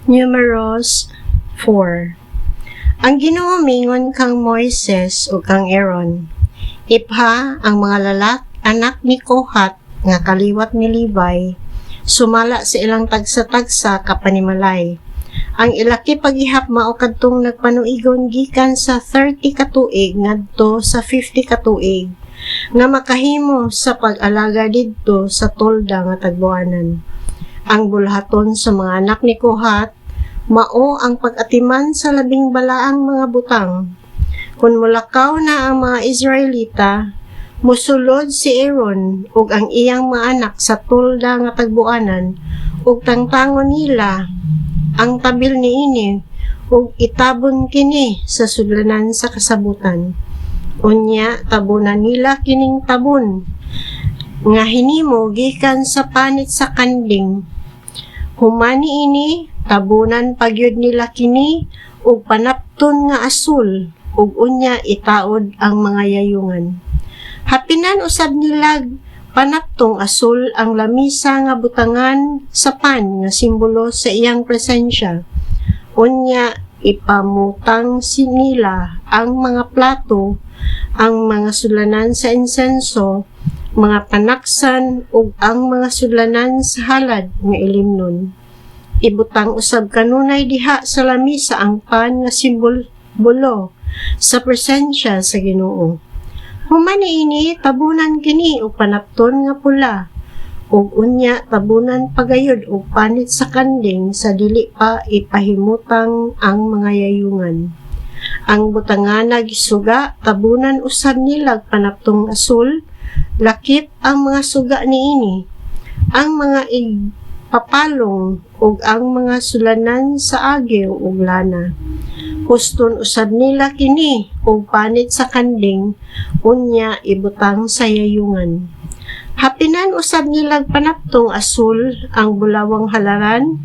Numeros 4. Ang Ginoo mingon kang Moises o kang Aaron, ipha ang mga anak ni Kohat nga kaliwat ni Levi, sumala sa ilang tagsa-tagsa kapanimalay. Ang ilaki paghihap mao kadtong nagpanuigon gikan sa 30 ka tuig ngadto sa 50 ka tuig nga makahimo sa pag-alaga didto sa tolda nga tagbuanan. Ang bulhaton sa mga anak ni Kohat mao ang pag-atiman sa labing balaang mga butang. Kung mulakaw na ang mga Israelita, musulod si Aaron ug ang iyang mga anak sa tolda nga tagbuanan ug tangtangon nila ang tabil niini ug itabon kini sa sudlanan sa kasabutan. Unya tabunan nila kining tabon nga hinimo gikan sa panit sa kanding. Humani ini tabunan pagyud nila kini ug panapton nga asul ug unya itaod ang mga yayungan. Hapinan usab nila panaptong asul ang lamisa nga butangan sa pan nga simbolo sa iyang presensya. Unya ipamutang sinila ang mga plato, ang mga sudlanan sa insenso, mga panaksan ug ang mga sudlanan sa halad nga ilimnon. Ibutang usab kanunay diha sa lamisa ang pan nga simbolo sa presensya sa Ginoo. Humani ini tabunan kini og panapton nga pula ug unya tabunan pagayod og panit sa kanding sa dili pa ipahimutang ang mga yayungan. Ang butangana gisuga tabunan usab nila panaptong asul, lakip ang mga suga niini, ang mga papalong ug ang mga sulanan sa agiw ug lana. Huston usab nila kini ug panit sa kanding, unya ibutang sa yayungan. Hapinan usab nila panaptong asul ang bulawang halaran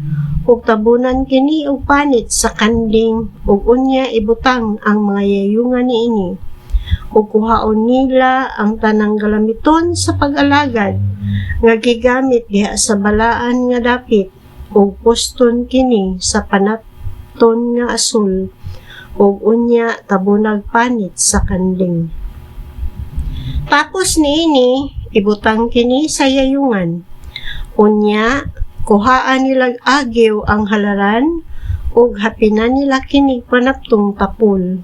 ug tabunan kini og panit sa kanding ug unya ibutang ang mga yayungan niini. Ug kuhaon nila ang tanang galamiton sa pag-alagad nga gigamit diha sa balaan nga dapit ug poston kini sa panapton nga asul ug unya tabunag panit sa kanding. Tapos niini ibutang kini sa yayungan. Unya kuhaan nila agiw ang halaran ug hapinan nila kini panaptong tapol.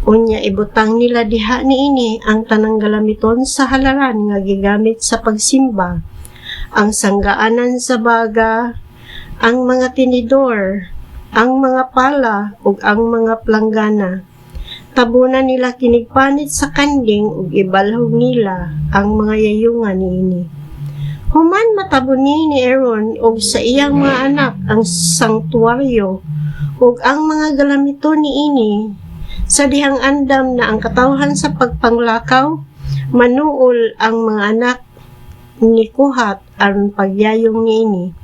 Unya ibutang nila diha niini ang tanang galamiton sa halaran nga gigamit sa pagsimba, ang sanggaanan sa baga, ang mga tinidor, ang mga pala ug ang mga planggana. Tabunan nila kinigpanit sa kanding ug ibalhog nila ang mga yayungan niini. Human matabuni ni Aaron ug sa iyang mga anak ang sanktuaryo ug ang mga galamito niini sa dihang andam na ang katawhan sa pagpanglakaw, manuol ang mga anak ni Kohat aron pagyayong niini.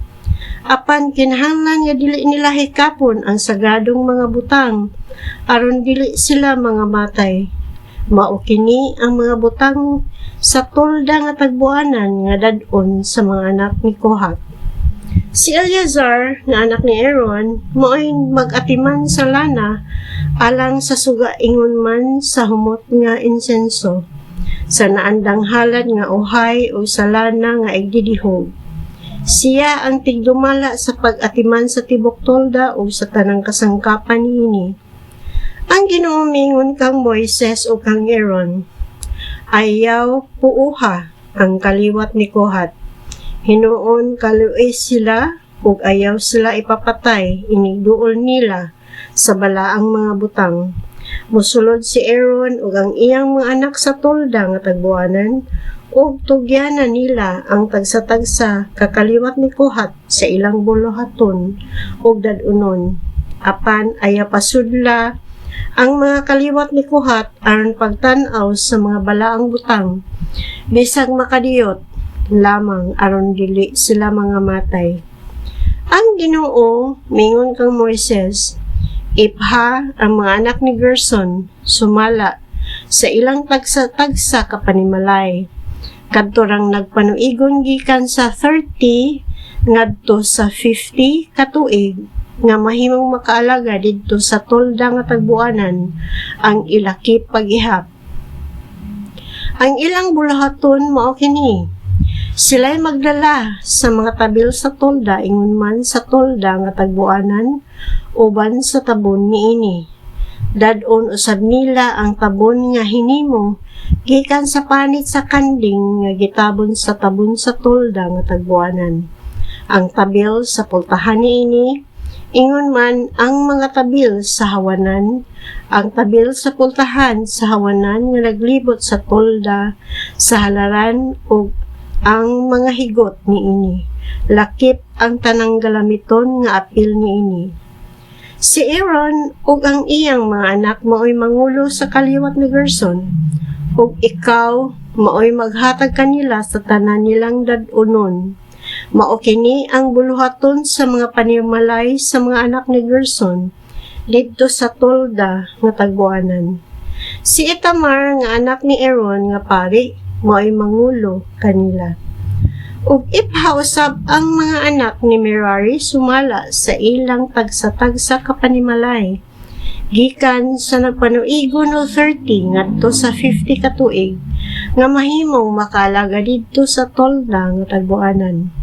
Apan kinahanglan nga dili nila hikapon ang sagradong mga butang aron dili sila mga matay. Mao kini ang mga butang sa tolda nga tagbuanan nga dad-on sa mga anak ni Kohat. Si Eleazar nga anak ni Aaron mo'y mag-atiman sa lana alang sa suga ingon man sa humot nga insenso, sa naandang halad nga uhay o sa lana nga igdidihog. Siya ang tigdumala sa pag-atiman sa tibok tolda o sa tanang kasangkapan niini. Ang Ginoo mingon kang Moises o kang Aaron, ayaw puuha ang kaliwat ni Kohat. Hinuon kaluoy sila ug ayaw sila ipapatay inigduol nila sa balaang mga butang. Musulod si Aaron ug ang iyang mga anak sa tolda nga tagbuanan ug tugyanan nila ang tagsa-tagsa kakaliwat ni Kohat sa ilang buluhaton ug dad-unon. Apan ayaw pasudla ang mga kaliwat ni Kohat aron pagtan-aw sa mga balaang butang, bisag makadiyot lamang aron dili sila mga matay. Ang Ginoo mingon kang Moises, ipha ang mga anak ni Gerson sumala sa ilang tagsa-tagsa kapanimalay. Kadto rang nagpanuigon gikan sa 30 ngadto sa 50 ka tuig nga mahimong makaalaga didto sa tolda nga tagbuanan ang ilakip pag-ihap. Ang ilang bulahaton mao kini. Sila'y magdala sa mga tabil sa tolda ingon man sa tolda nga tagbuanan uban sa tabon niini. Dadon usab nila ang tabon nga hinimo gikan sa panit sa kanding nga gitabon sa tabon sa tolda nga tagbuanan. Ang tabil sa pultahan niini ingon man ang mga tabil sa hawanan, ang tabil sa pultahan sa hawanan nga naglibot sa tolda, sa halaran ug ang mga higot niini. Lakip ang tanang galamiton nga apil niini. Si Aaron ug ang iyang mga anak maoy mangulo sa kaliwat ni Gerson, ug ikaw maoy maghatag kanila sa tanan nilang dadunon. Mao kini ang buluhaton sa mga panimalay sa mga anak ni Gerson didto sa tolda nga tagbuanan. Si Itamar nga anak ni Aaron nga pari maoy mangulo kanila. Ug iphausab ang mga anak ni Merari sumala sa ilang tagsa-tagsa ka panimalay gikan sa nagpanuigon o 30 ngadto sa 50 ka tuig nga mahimong makalaga didto sa tolda nga tagbuanan.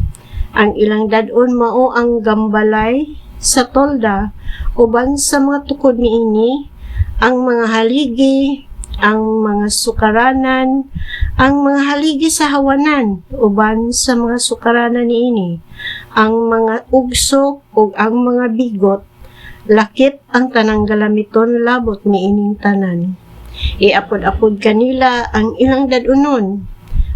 Ang ilang dadon mao ang gambalay sa tolda uban sa mga tukod niini, ang mga haligi, ang mga sukaranan, ang mga haligi sa hawanan uban sa mga sukaranan niini, ang mga ugsok ug ang mga bigot, lakip ang tanang galamiton labot niining tanan. Iapod-apod kanila ang ilang dadunon.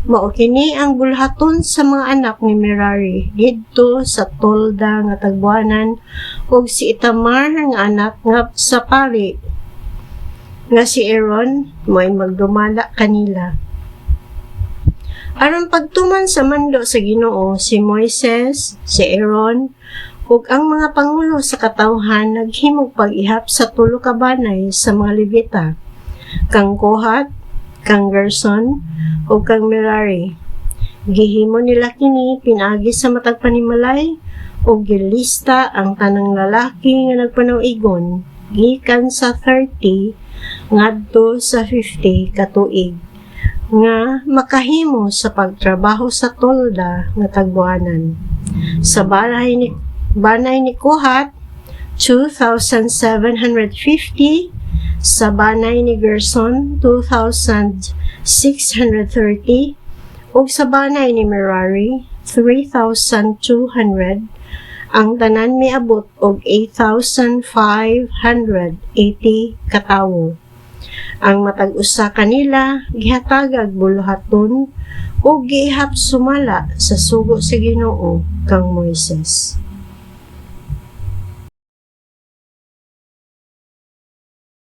Mao kini ang bulhaton sa mga anak ni Merari didto sa tolda nga tagbuanan ug si Itamar nga anak nga sa pari nga si Aaron mo'y magdumala kanila. Aron pagtuman sa mando sa Ginoo si Moises, si Aaron ug ang mga pangulo sa katawhan naghimog pag-ihap sa tulo ka banay sa mga Levita, kang Kohat, kang Gerson o kang Merari. Gihimo nila kini pinaagi sa matag panimalay o gilista ang tanang lalaki nga nagpanuigon gikan sa 30 ngadto sa 50 ka tuig nga makahimo sa pagtrabaho sa tolda nga tagbuanan. Sa banay ni Kohat 2,750, sa banay ni Gerson 2,630 ug sa banay ni Merari 3,200. Ang tanan miabot og 8,580 katawo. Ang matag usa kanila gihatagag buluhaton ug giihap sumala sa sugo sa Ginoo kang Moises.